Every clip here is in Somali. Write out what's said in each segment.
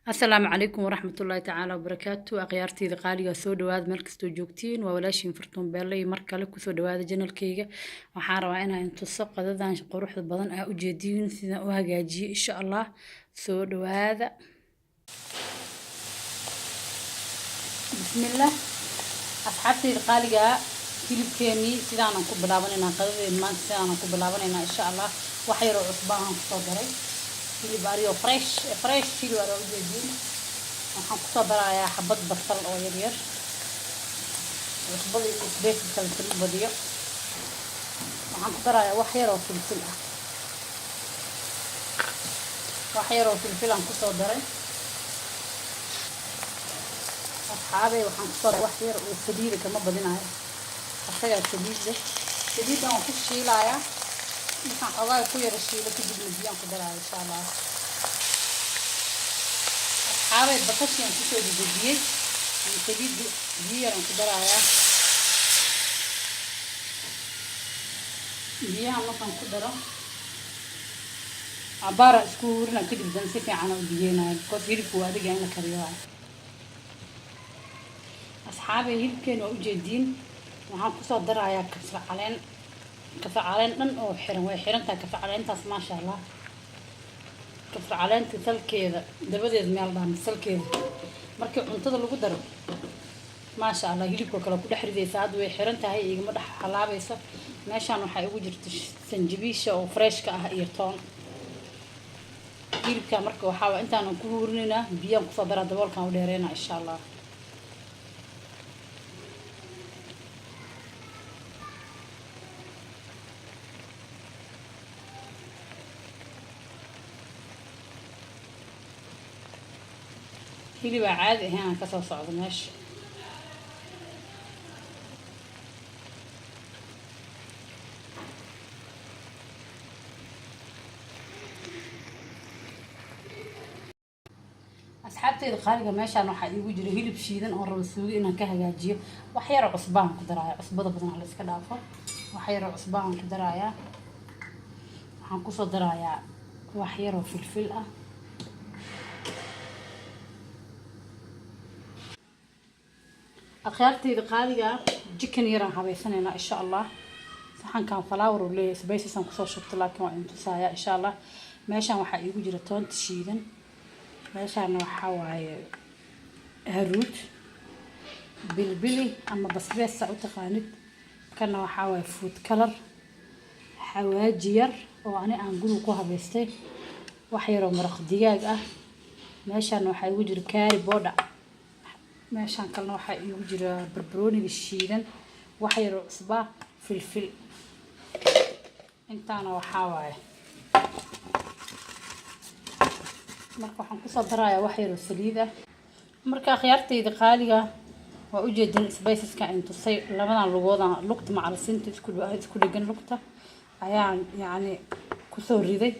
السلام عليكم ورحمة الله تعالى وبركاته أخيارتي قالي سو دوااد meel kastoo joogtiin waa walaashiin Fartuun Beelay mar kale ku soo dhawaada channelkayga waxaan rabaa inaan tuso qadadan quruxda badan ah u jeedin sida u hagaajiyo insha Allah soo dhawaada bismillah asxaabtay qaaliga hilibkeeni sidaan aan ku bilaabanayna qadadeen maanta sidaan aan ku bilaabanayna insha Allah wax yar oo cusbaan ku soo daray hilib ariyo fresh hilib ariyo u jeedin waxaan ku soo darayaa xabad basal oo yar yar cusbada iyo isbeeska kala badiyo waxaan ku darayaa wax yar oo filfil ah aan ku soo daray asxaabay waxaan ku soo wax yar oo saliid kama badinayo asaga saliid aan ku shiilayaa waxaan xogaa ku yar shiilo kadib biyaan ku darayaa insha Allah asxaabay bakashiyan ku soo dejiyay saliid biyaan ku darayaa biyaan waxaan ku daro عبارة سكورنا كده بدنا نسيف عنا ودينا كوس هيلك وادق عنا كريوان أصحابي هيلك كانوا جدين وعم قصة درعيا كفر علين نن أو حرن تا كفر علين تاس ما شاء الله كفر علين تسل كذا دبدي زميل ده مسل كذا مركب انتظر لو قدر ما شاء الله هيلك وكلا كل حرزة سعد وحرن تا هي يجمع حلابة يسا ماشي أنا حيوجد سنجبيشة أو فريش كأيرتون hilibka marka waxa intaan ku hurinayna biyaan ku soo daraa daboolkan u dheereena insha Allah hilib caadi ah aan ka soo socdo meesha أصحابتي الخارجة ماشي أنا حقيقي وجري هيل بشيدن أو ربسوي إن كهجاجية وحير عصبان كدرايا عصبة بدنا على سكدافة وحير عصبان كدرايا هنقص درايا وحير وفلفل أخيرتي الخارجة جكن يران حبيسنا إن شاء الله صحن كان فلاور ولا سبيسي سنقص شفت لكن وأنتم سايا إن شاء الله ماشي أنا حقيقي وجري تون تشيدن meeshaan waxa waaye haruud bilbili ama basbaas u taqaanid kana waxa waaye food color xawaaji yar oo aan guriga ku habeystay wax yar oo maraq digaag ah meeshaan waxa igu jira kaari booda meeshaan kalena waxa igu jira barbarooniga shiidan wax yar oo cusba filfil intaana waxa waaye marka waxaan ku soo darayaa wax yar oo saliid ah marka khiyaartayda qaaliga waa u jeedin spiceska inta say labadan lugooda lugta macalsinta isku dhagan lugta ayaan yaani ku soo riday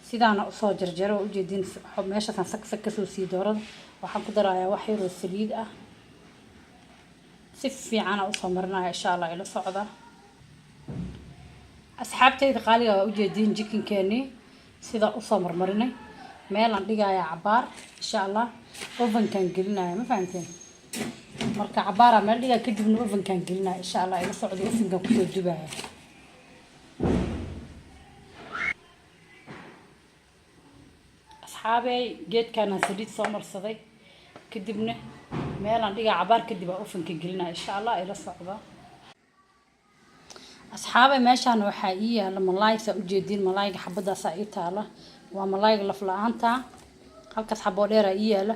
sidaana u soo jarjaro u jeedin meesha kan sak ka soo sii doorada waxaan ku darayaa wax yar oo saliid ah si fiican u soo marnaa insha Allah ila socda asxaabtayda qaaliga waa u jeedin jikinkeeni sida u soo marmarinay meel aan dhigayaa cabaar insha Allah oven kan gelinayo ma fahanteen marka cabaar meel dhiga kadibna oven kan gelinayo insha Allah ila socdo oven kan ku soo dubaya asxaabay geedkan saliid soo marsaday kadibna meel aan dhigaa cabaar kadib oven kan gelinayo insha Allah ila socdo asxaabay meeshaan waxa ii yaala malaay sa u jeedin malaayga xabadaas ay taala waa malaayga laf la'aanta halkaas xabo dheer ay yaala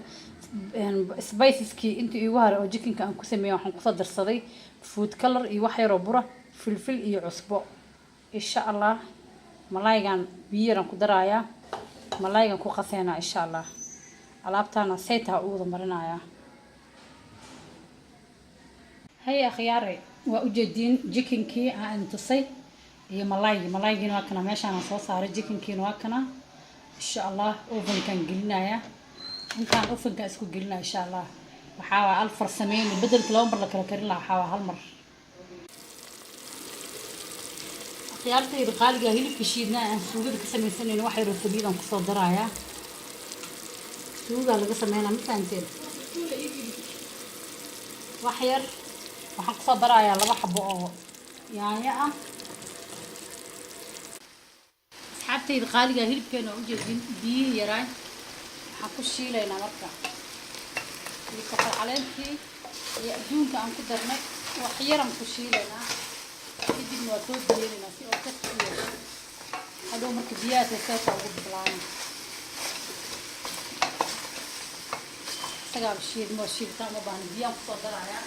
spiceski intii igu hore oo jikinka aan ku sameeyay waxaan ku soo darsaday food color iyo wax yar oo bura filfil iyo cusbo insha Allah malaaygan biyaran ku daraaya malaaygan ku qaseena insha Allah alaabtana sayta u wada marinaya hay akhyaaray waa u jeedin jikinkii aan tusay iyo malaaygiina waa kana meeshaan soo saaray jikinkiina waa kana insha Allah oven kan gelinaya intaan oven ka isku gelinaya insha Allah waxa waa al farsameyn bedelka loo mar la kala karin lahaa waxa hal mar khiyaartayda qaaliga hilibka shiidna aan suugada ka sameeysanayna wax yar oo saliid aan ku soo darayaa suuga laga sameynaa ma fahanteen wax yar waxaan kusoo darayaa 2 xabo oo yaanyo ah asxaabtayda qaaliga hilibkeena u jeedin biyo yaraan waxaan ku shiilaynaa marka kabsar caleentii iyo adduunka aan ku darnay wax yar aan ku shiilaynaa kadibna waa soo diyaarinaynaa si oo ka fiican hadhow marka biyaha seeseeka ugu bilaabana isagaa shiidmo shiidtaan uma baahna biyaan kusoo darayaa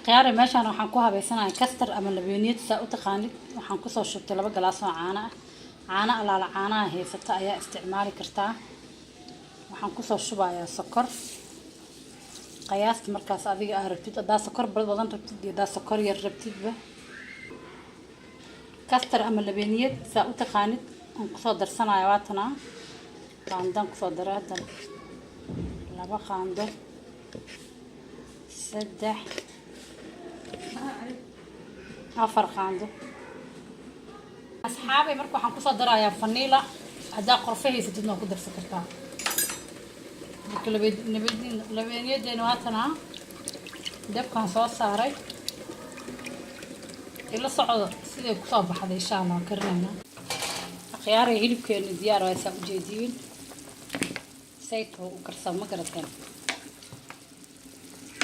khiyaare meeshaan waxaan ku habeysanayaa kastar ama labeyniyad saa u taqaanid waxaan kusoo shubtay 2 galaas oo caano ah caano alaala caanaha heysata ayaa isticmaali kartaa waxaan kusoo shubayaa sokor qiyaasta markaas adiga ah rabtid hadaa sokor badan rabtid iyo hadaa sokor yar rabtidba kastar ama labeyniyad saa u taqaanid aan kusoo darsanayaa waatana qaandaan kusoo daraa 2 qaando 3 4 qaando asxaabay marka waxaan kusoo darayaa vanilla hadaa qorfe haysatid waa ku darsan kartaa marka labeeniyadeena waatana dabkaan soo saaray ila socdo sidee kusoo baxday insha Allah karnayna khiyaarey hilibkeena diyaar waa saa u jeediin sayto u karsan ma garateen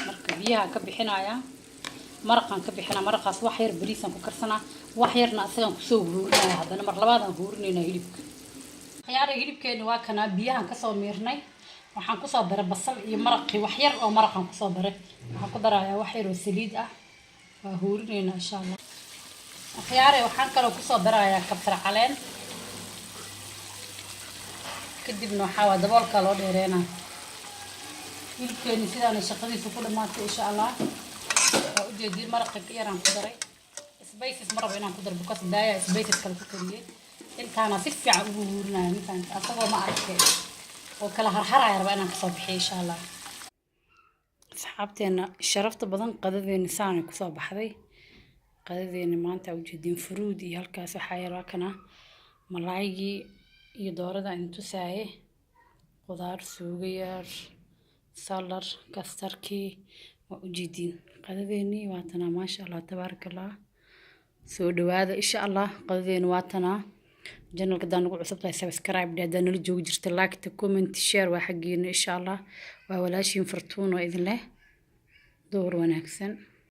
marka biyaha ka bixinaya maraqan ka bixina maraqaas wax yar bariisan ku karsana wax yarna asagan ku soo huurinaya hadana mar labaad aan huurinayna hilibka khiyaarey hilibkeena waa kana biyahan ka soo miirnay waxaan ku soo daray basal iyo maraqi wax yar oo maraqan ku soo daray waxaan ku darayaa wax yar oo saliid ah waa huurinayna insha Allah khiyaarey waxaan kale ku soo darayaa kabsar caleen kadibna waxa daboolka loo dheereena hilibkeena sidaan shaqadiisa ku dhamaatay insha Allah oo u jeedin maraq yaraan ku daray spices maraba inaan ku dar bukas daaya spices kala ku kariyay intaana si fiican ugu huurinaya intaan asagoo ma arkay oo kala harharaya raba inaan ka soo bixiyo insha Allah asxaabteena sharafta badan qadadeena saan ku soo baxday qadadeena maanta u jeedin fruit iyo halkaas waxa yar kana malaaygi iyo doorada intu saaye qudaar suuga yar salar kastarki waa u jeedin qadadeeni waatana ma sha Allah tabarakallah soo dhawaada insha Allah qadadeeni waatana channelka daan ugu cusub tahay subscribe hadaan nala joogi jirta like comment share waa xageena insha Allah waa walaashin fartuun oo idin leh door wanaagsan